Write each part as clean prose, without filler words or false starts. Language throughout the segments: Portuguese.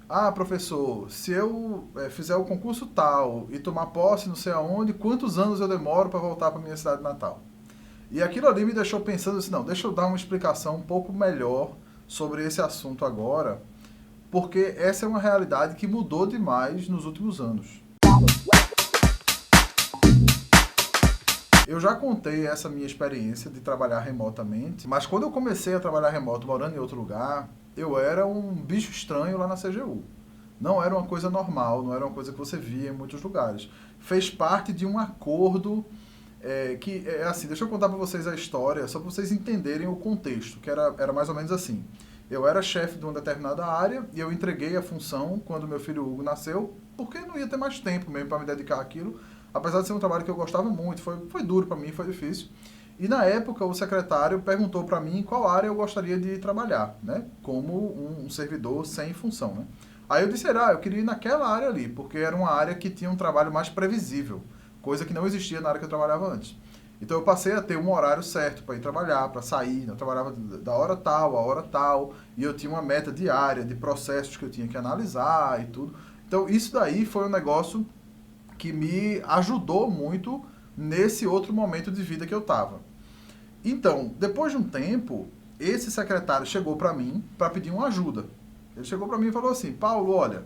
Ah, professor, se eu fizer o concurso tal e tomar posse não sei aonde, quantos anos eu demoro para voltar para minha cidade natal? E aquilo ali me deixou pensando assim, não, deixa eu dar uma explicação um pouco melhor sobre esse assunto agora, porque essa é uma realidade que mudou demais nos últimos anos. Eu já contei essa minha experiência de trabalhar remotamente, mas quando eu comecei a trabalhar remoto morando em outro lugar, eu era um bicho estranho lá na CGU. Não era uma coisa normal, não era uma coisa que você via em muitos lugares. Fez parte de um acordo que, é assim, deixa eu contar para vocês a história, só para vocês entenderem o contexto, que era mais ou menos assim. Eu era chefe de uma determinada área e eu entreguei a função quando meu filho Hugo nasceu, porque não ia ter mais tempo mesmo para me dedicar àquilo, apesar de ser um trabalho que eu gostava muito, foi duro para mim, foi difícil. E na época o secretário perguntou para mim em qual área eu gostaria de trabalhar, né? Como um servidor sem função, né? Aí eu disse, eu queria ir naquela área ali, porque era uma área que tinha um trabalho mais previsível, coisa que não existia na área que eu trabalhava antes. Então eu passei a ter um horário certo para ir trabalhar, para sair, né? Eu trabalhava da hora tal a hora tal, e eu tinha uma meta diária de processos que eu tinha que analisar e tudo. Então isso daí foi um negócio que me ajudou muito nesse outro momento de vida que eu estava. Então, depois de um tempo, esse secretário chegou para mim para pedir uma ajuda. Ele chegou para mim e falou assim: Paulo, olha,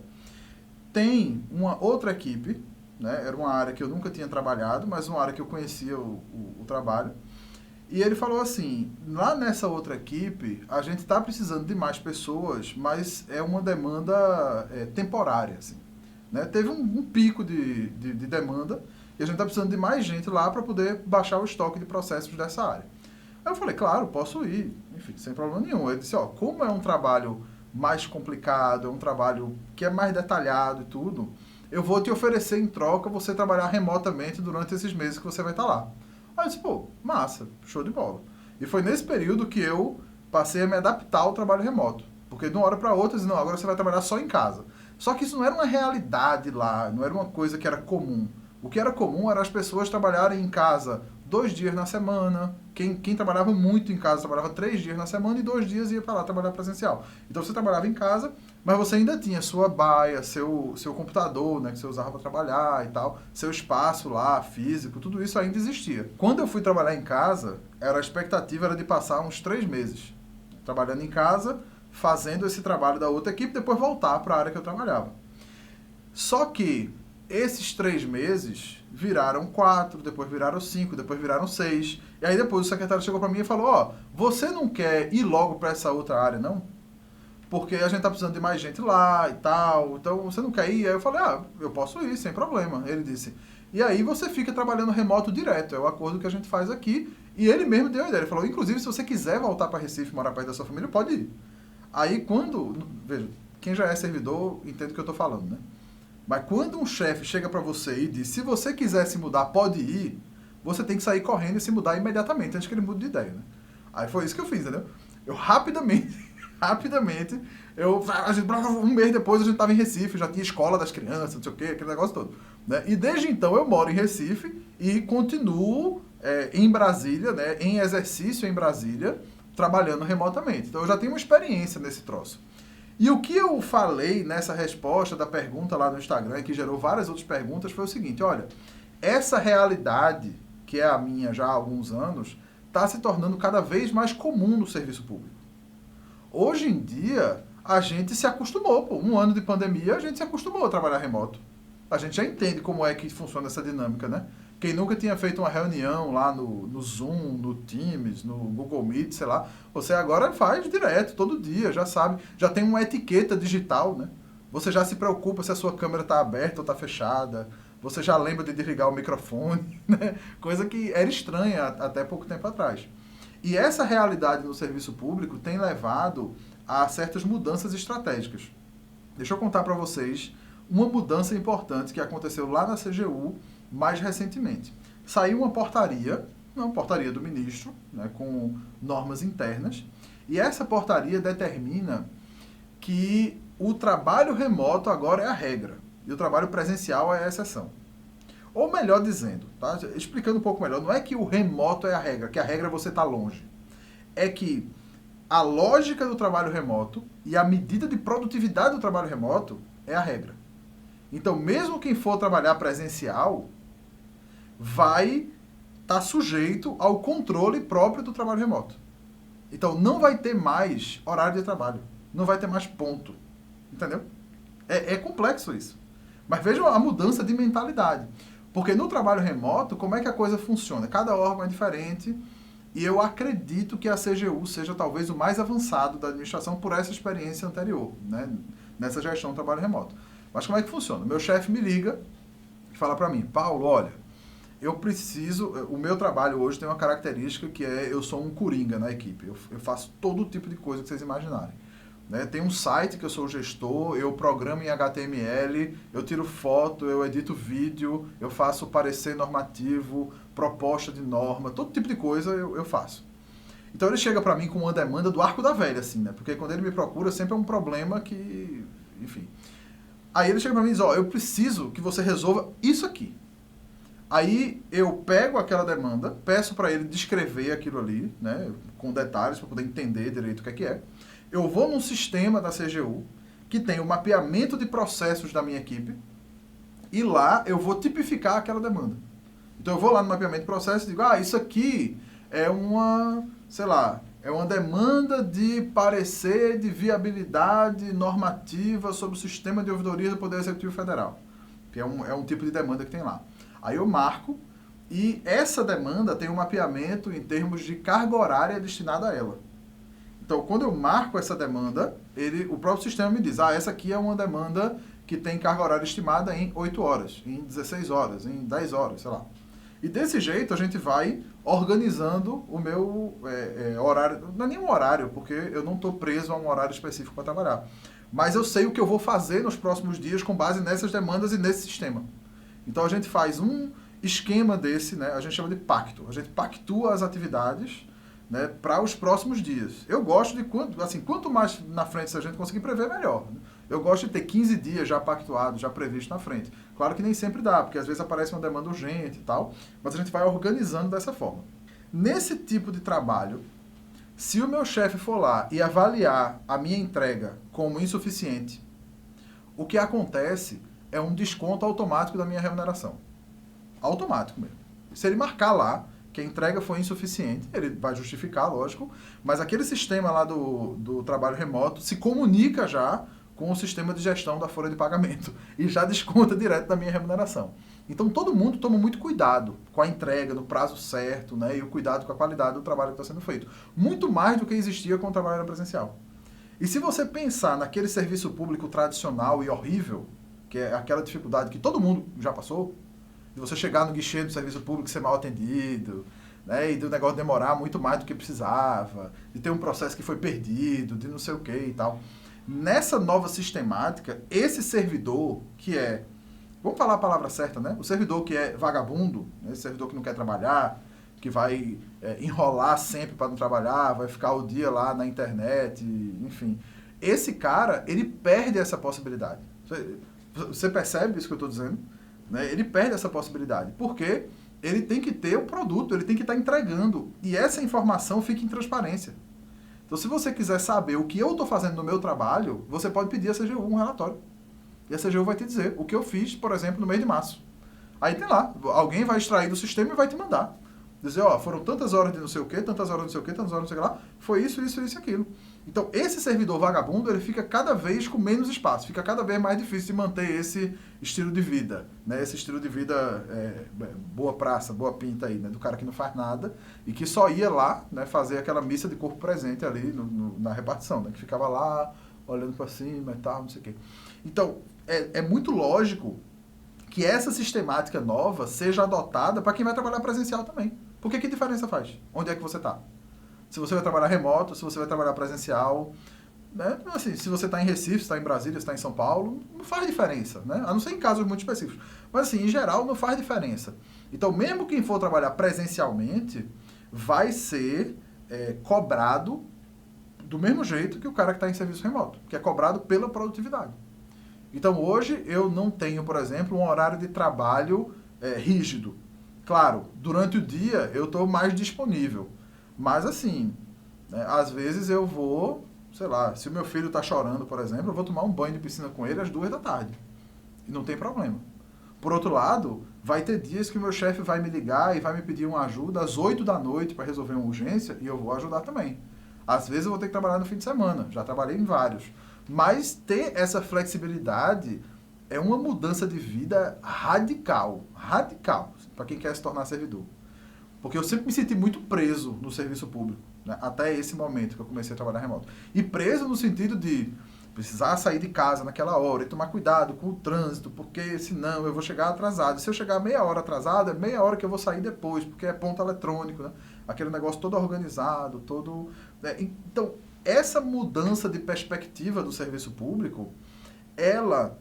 tem uma outra equipe, né? Era uma área que eu nunca tinha trabalhado, mas uma área que eu conhecia o trabalho. E ele falou assim: lá nessa outra equipe, a gente está precisando de mais pessoas, mas é uma demanda temporária, assim. Né? Teve um pico de demanda e a gente está precisando de mais gente lá para poder baixar o estoque de processos dessa área. Aí eu falei, claro, posso ir, enfim, sem problema nenhum. Ele disse, como é um trabalho mais complicado, é um trabalho que é mais detalhado e tudo, eu vou te oferecer em troca você trabalhar remotamente durante esses meses que você vai estar lá. Aí eu disse, pô, massa, show de bola. E foi nesse período que eu passei a me adaptar ao trabalho remoto. Porque de uma hora para outra, eu disse, não, agora você vai trabalhar só em casa. Só que isso não era uma realidade lá, não era uma coisa que era comum. O que era comum era as pessoas trabalharem em casa 2 dias na semana. Quem trabalhava muito em casa trabalhava 3 dias na semana e 2 dias ia para lá trabalhar presencial. Então você trabalhava em casa, mas você ainda tinha sua baia, seu computador, né, que você usava para trabalhar e tal, seu espaço lá, físico, tudo isso ainda existia. Quando eu fui trabalhar em casa, a expectativa era de passar uns 3 meses trabalhando em casa, fazendo esse trabalho da outra equipe, depois voltar para a área que eu trabalhava. Só que esses 3 meses viraram 4, depois viraram 5, depois viraram 6. E aí depois o secretário chegou para mim e falou, você não quer ir logo para essa outra área, não? Porque a gente tá precisando de mais gente lá e tal, então você não quer ir? Aí eu falei, eu posso ir, sem problema. Ele disse, e aí você fica trabalhando remoto direto, é o acordo que a gente faz aqui. E ele mesmo deu a ideia, ele falou, inclusive se você quiser voltar para Recife, morar perto da sua família, pode ir. Aí quando, veja, quem já é servidor entende o que eu tô falando, né? Mas quando um chefe chega para você e diz, se você quiser se mudar, pode ir, você tem que sair correndo e se mudar imediatamente, antes que ele mude de ideia, né? Aí foi isso que eu fiz, entendeu? Eu rapidamente, rapidamente, um mês depois a gente estava em Recife, já tinha escola das crianças, não sei o quê, aquele negócio todo. Né? E desde então eu moro em Recife e continuo em Brasília, né, em exercício em Brasília, trabalhando remotamente. Então eu já tenho uma experiência nesse troço. E o que eu falei nessa resposta da pergunta lá no Instagram, que gerou várias outras perguntas, foi o seguinte, olha, essa realidade, que é a minha já há alguns anos, está se tornando cada vez mais comum no serviço público. Hoje em dia, a gente se acostumou, pô. Um ano de pandemia, a gente se acostumou a trabalhar remoto. A gente já entende como é que funciona essa dinâmica, né? Quem nunca tinha feito uma reunião lá no Zoom, no Teams, no Google Meet, sei lá, você agora faz direto, todo dia, já sabe. Já tem uma etiqueta digital, né? Você já se preocupa se a sua câmera está aberta ou está fechada. Você já lembra de desligar o microfone, né? Coisa que era estranha até pouco tempo atrás. E essa realidade no serviço público tem levado a certas mudanças estratégicas. Deixa eu contar para vocês uma mudança importante que aconteceu lá na CGU mais recentemente. Saiu uma portaria do ministro, né, com normas internas, e essa portaria determina que o trabalho remoto agora é a regra e o trabalho presencial é a exceção. Ou melhor dizendo, tá? Explicando um pouco melhor, não é que o remoto é a regra, que a regra é você estar longe. É que a lógica do trabalho remoto e a medida de produtividade do trabalho remoto é a regra. Então, mesmo quem for trabalhar presencial, vai estar sujeito ao controle próprio do trabalho remoto. Então, não vai ter mais horário de trabalho. Não vai ter mais ponto. Entendeu? É complexo isso. Mas vejam a mudança de mentalidade. Porque no trabalho remoto, como é que a coisa funciona? Cada órgão é diferente. E eu acredito que a CGU seja talvez o mais avançado da administração por essa experiência anterior, né? Nessa gestão do trabalho remoto. Mas como é que funciona? Meu chefe me liga e fala para mim, Paulo, olha, eu preciso... O meu trabalho hoje tem uma característica que é eu sou um coringa na equipe. Eu faço todo tipo de coisa que vocês imaginarem. Né? Tem um site que eu sou o gestor, eu programo em HTML, eu tiro foto, eu edito vídeo, eu faço parecer normativo, proposta de norma, todo tipo de coisa eu faço. Então ele chega para mim com uma demanda do arco da velha, assim, né? Porque quando ele me procura sempre é um problema que... Enfim. Aí ele chega para mim e diz, ó, eu preciso que você resolva isso aqui. Aí eu pego aquela demanda, peço para ele descrever aquilo ali, né? Com detalhes, para poder entender direito o que é. Eu vou num sistema da CGU, que tem o mapeamento de processos da minha equipe, e lá eu vou tipificar aquela demanda. Então eu vou lá no mapeamento de processos e digo, isso aqui é uma, sei lá, é uma demanda de parecer de viabilidade normativa sobre o sistema de ouvidoria do Poder Executivo Federal, que é um tipo de demanda que tem lá. Aí eu marco, e essa demanda tem um mapeamento em termos de carga horária destinada a ela. Então, quando eu marco essa demanda, o próprio sistema me diz, essa aqui é uma demanda que tem carga horária estimada em 8 horas, em 16 horas, em 10 horas, sei lá. E desse jeito a gente vai organizando o meu horário, não é nem um horário, porque eu não estou preso a um horário específico para trabalhar. Mas eu sei o que eu vou fazer nos próximos dias com base nessas demandas e nesse sistema. Então a gente faz um esquema desse, né, a gente chama de pacto. A gente pactua as atividades, né, para os próximos dias. Eu gosto de, quanto mais na frente a gente conseguir prever, melhor. Eu gosto de ter 15 dias já pactuado, já previsto na frente. Claro que nem sempre dá, porque às vezes aparece uma demanda urgente e tal, mas a gente vai organizando dessa forma. Nesse tipo de trabalho, se o meu chefe for lá e avaliar a minha entrega como insuficiente, o que acontece é um desconto automático da minha remuneração. Automático mesmo. Se ele marcar lá que a entrega foi insuficiente, ele vai justificar, lógico, mas aquele sistema lá do trabalho remoto se comunica já com o sistema de gestão da folha de pagamento e já desconta direto da minha remuneração. Então todo mundo toma muito cuidado com a entrega no prazo certo, né, e o cuidado com a qualidade do trabalho que está sendo feito. Muito mais do que existia com o trabalho presencial. E se você pensar naquele serviço público tradicional e horrível, que é aquela dificuldade que todo mundo já passou, de você chegar no guichê do serviço público e ser mal atendido, né, e do negócio demorar muito mais do que precisava, de ter um processo que foi perdido, de não sei o que e tal. Nessa nova sistemática, esse servidor que é, vamos falar a palavra certa, né? O servidor que é vagabundo, né? Esse servidor que não quer trabalhar, que vai enrolar sempre para não trabalhar, vai ficar o dia lá na internet, enfim. Esse cara, ele perde essa possibilidade. Você percebe isso que eu estou dizendo? Ele perde essa possibilidade, porque ele tem que ter o produto, ele tem que estar entregando, e essa informação fica em transparência. Então, se você quiser saber o que eu estou fazendo no meu trabalho, você pode pedir a CGU um relatório. E a CGU vai te dizer o que eu fiz, por exemplo, no mês de março. Aí tem lá, alguém vai extrair do sistema e vai te mandar. Dizer, foram tantas horas de não sei o quê, tantas horas de não sei o quê, tantas horas de não sei o que lá, foi isso, isso, isso e aquilo. Então, esse servidor vagabundo, ele fica cada vez com menos espaço, fica cada vez mais difícil de manter esse estilo de vida, né? Esse estilo de vida boa praça, boa pinta aí, né? Do cara que não faz nada e que só ia lá, né, fazer aquela missa de corpo presente ali na repartição, né? Que ficava lá, olhando para cima e tal, não sei o quê. Então, é muito lógico que essa sistemática nova seja adotada para quem vai trabalhar presencial também. Porque que diferença faz? Onde é que você está? Se você vai trabalhar remoto, se você vai trabalhar presencial, né? Assim, se você está em Recife, se está em Brasília, se está em São Paulo, não faz diferença, né? A não ser em casos muito específicos. Mas assim, em geral, não faz diferença. Então, mesmo quem for trabalhar presencialmente, vai ser cobrado do mesmo jeito que o cara que está em serviço remoto, que é cobrado pela produtividade. Então, hoje, eu não tenho, por exemplo, um horário de trabalho rígido. Claro, durante o dia, eu estou mais disponível. Mas, assim, né? Às vezes eu vou, sei lá, se o meu filho está chorando, por exemplo, eu vou tomar um banho de piscina com ele às 2 da tarde. E não tem problema. Por outro lado, vai ter dias que o meu chefe vai me ligar e vai me pedir uma ajuda às 8 da noite para resolver uma urgência e eu vou ajudar também. Às vezes eu vou ter que trabalhar no fim de semana, já trabalhei em vários. Mas ter essa flexibilidade é uma mudança de vida radical, radical, para quem quer se tornar servidor. Porque eu sempre me senti muito preso no serviço público, né? Até esse momento que eu comecei a trabalhar remoto. E preso no sentido de precisar sair de casa naquela hora e tomar cuidado com o trânsito, porque senão eu vou chegar atrasado. Se eu chegar meia hora atrasado, é meia hora que eu vou sair depois, porque é ponto eletrônico, né? Aquele negócio todo organizado, todo... né? Então, essa mudança de perspectiva do serviço público, ela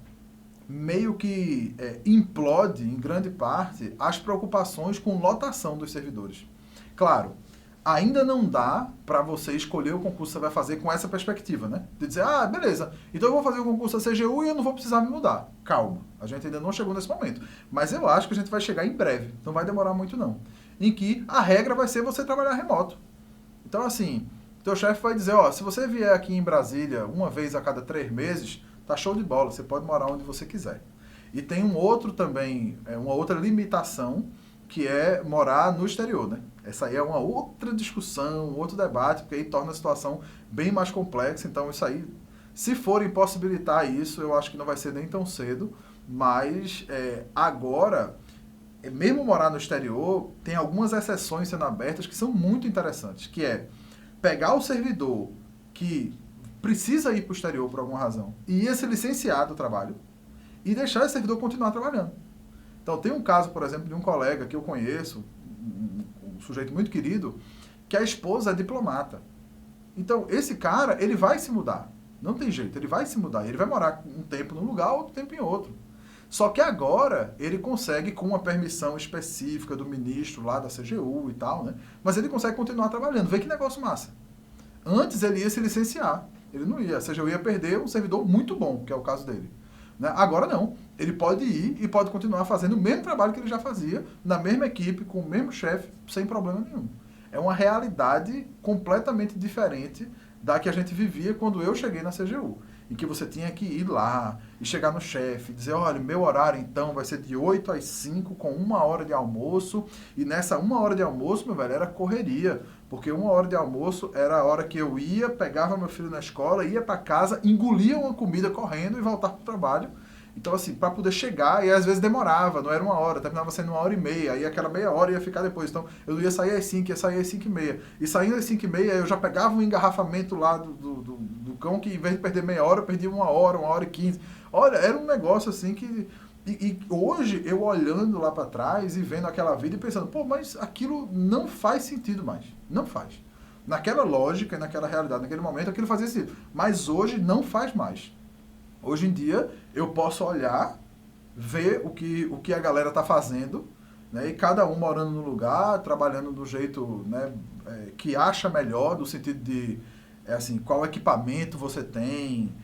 meio que implode, em grande parte, as preocupações com lotação dos servidores. Claro, ainda não dá para você escolher o concurso que você vai fazer com essa perspectiva, né? De dizer, ah, beleza, então eu vou fazer o concurso da CGU e eu não vou precisar me mudar. Calma, a gente ainda não chegou nesse momento. Mas eu acho que a gente vai chegar em breve, não vai demorar muito não. Em que a regra vai ser você trabalhar remoto. Então, assim, teu chefe vai dizer, ó, se você vier aqui em Brasília uma vez a cada 3 meses, tá show de bola, você pode morar onde você quiser. E tem um outro também, uma outra limitação, que é morar no exterior, né? Essa aí é uma outra discussão, um outro debate, porque aí torna a situação bem mais complexa. Então, isso aí, se for impossibilitar isso, eu acho que não vai ser nem tão cedo, mas agora, mesmo morar no exterior, tem algumas exceções sendo abertas que são muito interessantes, que é pegar o servidor que precisa ir para o exterior por alguma razão e ia se licenciar do trabalho e deixar esse servidor continuar trabalhando. Então, tem um caso, por exemplo, de um colega que eu conheço, um sujeito muito querido, que a esposa é diplomata. Então, esse cara, ele vai se mudar. Não tem jeito, ele vai se mudar. Ele vai morar um tempo num lugar, outro tempo em outro. Só que agora, ele consegue, com uma permissão específica do ministro lá da CGU e tal, né? Mas ele consegue continuar trabalhando. Vê que negócio massa. Antes, ele ia se licenciar. Ele não ia. A CGU ia perder um servidor muito bom, que é o caso dele. Né? Agora não. Ele pode ir e pode continuar fazendo o mesmo trabalho que ele já fazia, na mesma equipe, com o mesmo chefe, sem problema nenhum. É uma realidade completamente diferente da que a gente vivia quando eu cheguei na CGU. Em que você tinha que ir lá e chegar no chefe, dizer, olha, meu horário então vai ser de 8 às 5 com 1 hora de almoço. E nessa 1 hora de almoço, meu velho, era correria. Porque 1 hora de almoço era a hora que eu ia, pegava meu filho na escola, ia para casa, engolia uma comida correndo e voltava para o trabalho. Então, assim, para poder chegar, e às vezes demorava, não era 1 hora, terminava sendo 1 hora e meia, aí aquela meia hora ia ficar depois. Então, eu ia sair às 5, ia sair às 5h30. E saindo às 5h30, eu já pegava um engarrafamento lá do cão, que em vez de perder meia hora, eu perdia 1 hora, 1 hora e 15. Olha, era um negócio assim que... E hoje, eu olhando lá para trás e vendo aquela vida e pensando, pô, mas aquilo não faz sentido mais. Não faz. Naquela lógica, naquela realidade, naquele momento, aquilo fazia sentido. Mas hoje não faz mais. Hoje em dia, eu posso olhar, ver o que a galera está fazendo, né, e cada um morando no lugar, trabalhando do jeito, né, que acha melhor, no sentido de assim, qual equipamento você tem,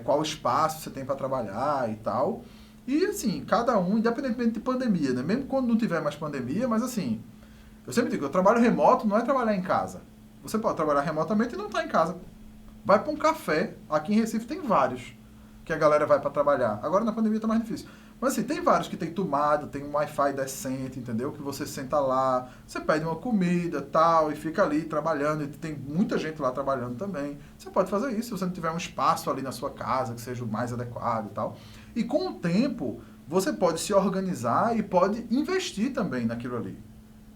qual espaço você tem para trabalhar e tal. E assim, cada um, independentemente de pandemia, né, mesmo quando não tiver mais pandemia, mas assim, eu sempre digo, eu trabalho remoto não é trabalhar em casa. Você pode trabalhar remotamente e não estar em casa. Vai para um café, aqui em Recife tem vários, que a galera vai para trabalhar. Agora na pandemia tá mais difícil. Mas assim, tem vários que tem tomada, tem um Wi-Fi decente, entendeu? Que você senta lá, você pede uma comida, tal, e fica ali trabalhando, e tem muita gente lá trabalhando também. Você pode fazer isso se você não tiver um espaço ali na sua casa que seja o mais adequado e tal. E com o tempo, você pode se organizar e pode investir também naquilo ali.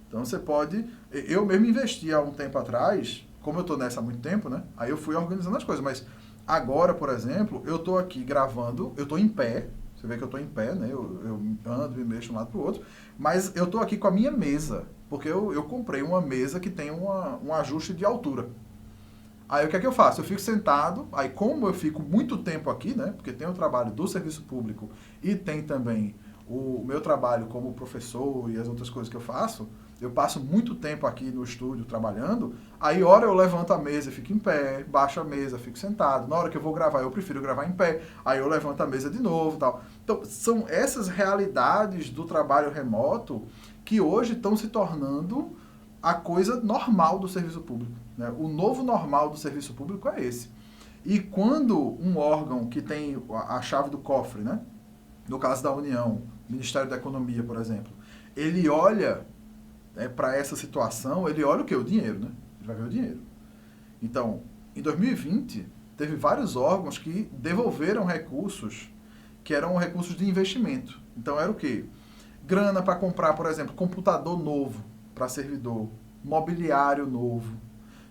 Então você pode... Eu mesmo investi há um tempo atrás, como eu tô nessa há muito tempo, né? Aí eu fui organizando as coisas, mas... Agora, por exemplo, eu estou aqui gravando, eu estou em pé, você vê que eu estou em pé, né? Eu ando e mexo de um lado para o outro, mas eu estou aqui com a minha mesa, porque eu comprei uma mesa que tem um ajuste de altura. Aí o que é que eu faço? Eu fico sentado, aí como eu fico muito tempo aqui, né? Porque tem o trabalho do serviço público e tem também o meu trabalho como professor e as outras coisas que eu faço, eu passo muito tempo aqui no estúdio trabalhando, aí hora eu levanto a mesa e fico em pé, baixo a mesa, fico sentado. Na hora que eu vou gravar, eu prefiro gravar em pé, aí eu levanto a mesa de novo e tal. Então, são essas realidades do trabalho remoto que hoje estão se tornando a coisa normal do serviço público, né? O novo normal do serviço público é esse. E quando um órgão que tem a chave do cofre, né? No caso da União, Ministério da Economia, por exemplo, ele olha para essa situação, ele olha o quê? O dinheiro, né? Ele vai ver o dinheiro. Então, em 2020, teve vários órgãos que devolveram recursos que eram recursos de investimento. Então, era o quê? Grana para comprar, por exemplo, computador novo para servidor, mobiliário novo,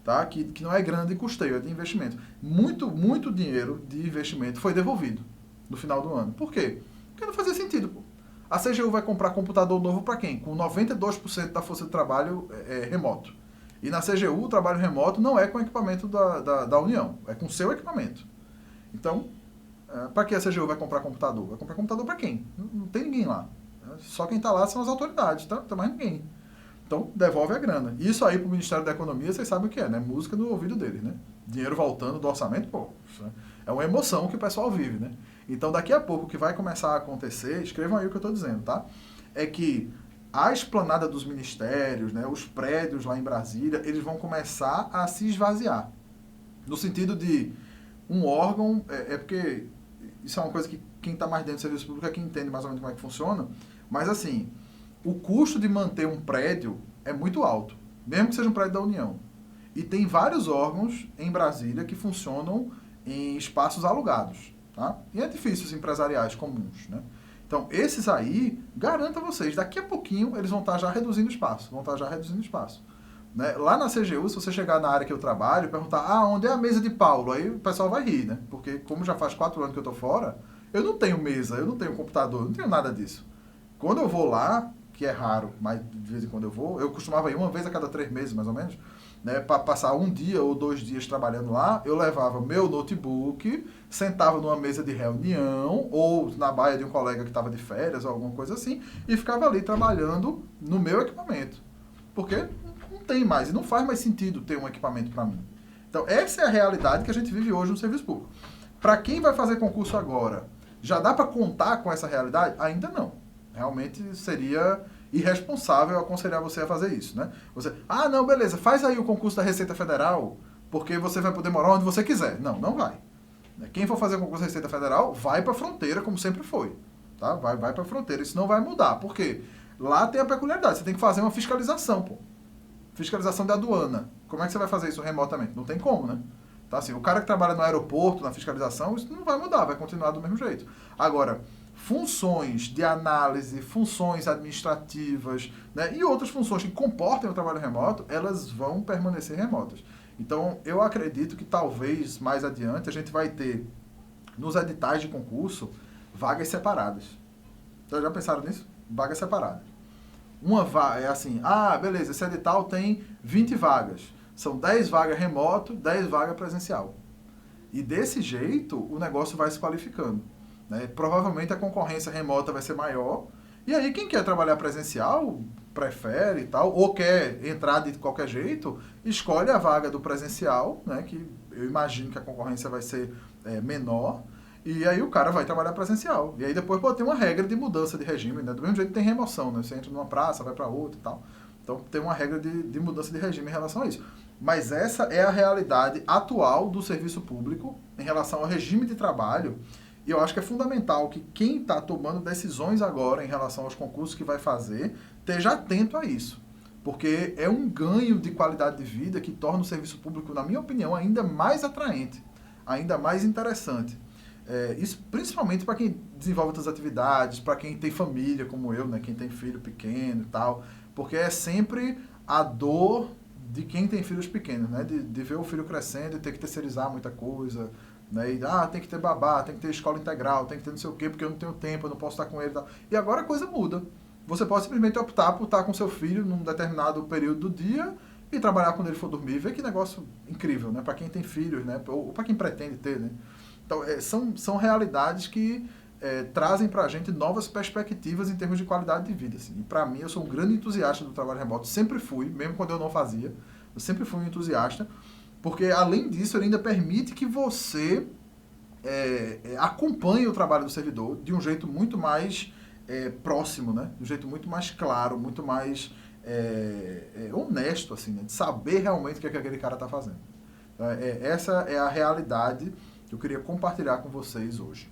tá? Que não é grana de custeio, é de investimento. Muito dinheiro de investimento foi devolvido no final do ano. Por quê? Porque não fazia sentido, pô. A CGU vai comprar computador novo para quem? Com 92% da força de trabalho remoto. E na CGU o trabalho remoto não é com equipamento da União, é com seu equipamento. Então, para que a CGU vai comprar computador? Vai comprar computador para quem? Não tem ninguém lá. Só quem está lá são as autoridades, tá? Não tem mais ninguém. Então, devolve a grana. Isso aí para o Ministério da Economia, vocês sabem o que é, né? Música no ouvido deles, né? Dinheiro voltando do orçamento, pô, é uma emoção que o pessoal vive, né? Então, daqui a pouco, o que vai começar a acontecer, escrevam aí o que eu estou dizendo, tá? É que a esplanada dos ministérios, né, os prédios lá em Brasília, eles vão começar a se esvaziar. No sentido de um órgão, porque isso é uma coisa que quem está mais dentro do serviço público é quem entende mais ou menos como é que funciona, mas assim, o custo de manter um prédio é muito alto, mesmo que seja um prédio da União. E tem vários órgãos em Brasília que funcionam em espaços alugados, tá? E edifícios empresariais comuns, né? Então, esses aí, garanto a vocês, daqui a pouquinho eles vão estar já reduzindo espaço, né? Lá na CGU, se você chegar na área que eu trabalho e perguntar, onde é a mesa de Paulo? Aí o pessoal vai rir, né? Porque como já faz 4 anos que eu estou fora, eu não tenho mesa, eu não tenho computador, eu não tenho nada disso. Quando eu vou lá, que é raro, mas de vez em quando eu costumava ir uma vez a cada 3 meses, mais ou menos, né, para passar 1 dia ou 2 dias trabalhando lá, eu levava meu notebook, sentava numa mesa de reunião, ou na baia de um colega que estava de férias, ou alguma coisa assim, e ficava ali trabalhando no meu equipamento. Porque não tem mais, e não faz mais sentido ter um equipamento para mim. Então, essa é a realidade que a gente vive hoje no serviço público. Para quem vai fazer concurso agora, já dá para contar com essa realidade? Ainda não. Realmente seria irresponsável aconselhar você a fazer isso, né? Você, não, beleza, faz aí o concurso da Receita Federal, porque você vai poder morar onde você quiser. Não, não vai. Quem for fazer o concurso da Receita Federal, vai para a fronteira, como sempre foi. Tá? Vai para a fronteira. Isso não vai mudar. Por quê? Lá tem a peculiaridade. Você tem que fazer uma fiscalização, pô. Fiscalização da aduana. Como é que você vai fazer isso remotamente? Não tem como, né? Tá, assim, o cara que trabalha no aeroporto, na fiscalização, isso não vai mudar, vai continuar do mesmo jeito. Agora, funções de análise, funções administrativas, né, e outras funções que comportem o trabalho remoto, elas vão permanecer remotas. Então, eu acredito que talvez mais adiante a gente vai ter, nos editais de concurso, vagas separadas. Então, já pensaram nisso? Vagas separadas. Uma vaga é assim, beleza, esse edital tem 20 vagas. São 10 vagas remoto, 10 vagas presencial. E desse jeito, o negócio vai se qualificando. Né? Provavelmente a concorrência remota vai ser maior. E aí quem quer trabalhar presencial, prefere e tal, ou quer entrar de qualquer jeito, escolhe a vaga do presencial, né? Que eu imagino que a concorrência vai ser menor. E aí o cara vai trabalhar presencial. E aí depois pode ter uma regra de mudança de regime. Né? Do mesmo jeito que tem remoção. Né? Você entra numa praça, vai para outra e tal. Então tem uma regra de mudança de regime em relação a isso. Mas essa é a realidade atual do serviço público em relação ao regime de trabalho. E eu acho que é fundamental que quem está tomando decisões agora em relação aos concursos que vai fazer, esteja atento a isso. Porque é um ganho de qualidade de vida que torna o serviço público, na minha opinião, ainda mais atraente, ainda mais interessante. Isso principalmente para quem desenvolve outras atividades, para quem tem família como eu, né, quem tem filho pequeno e tal. Porque é sempre a dor de quem tem filhos pequenos, né? De ver o filho crescendo e ter que terceirizar muita coisa, né? E, tem que ter babá, tem que ter escola integral, tem que ter não sei o quê, porque eu não tenho tempo, eu não posso estar com ele e tal. E agora a coisa muda. Você pode simplesmente optar por estar com seu filho num determinado período do dia e trabalhar quando ele for dormir. Vê que negócio incrível, né? Para quem tem filhos, né? Ou para quem pretende ter, né? Então, são realidades que trazem para a gente novas perspectivas em termos de qualidade de vida. Assim. E para mim, eu sou um grande entusiasta do trabalho remoto, sempre fui, mesmo quando eu não fazia, eu sempre fui um entusiasta, porque além disso, ele ainda permite que você acompanhe o trabalho do servidor de um jeito muito mais próximo, né? De um jeito muito mais claro, muito mais honesto, assim, né? De saber realmente o que, é que aquele cara está fazendo. Então, essa é a realidade que eu queria compartilhar com vocês hoje.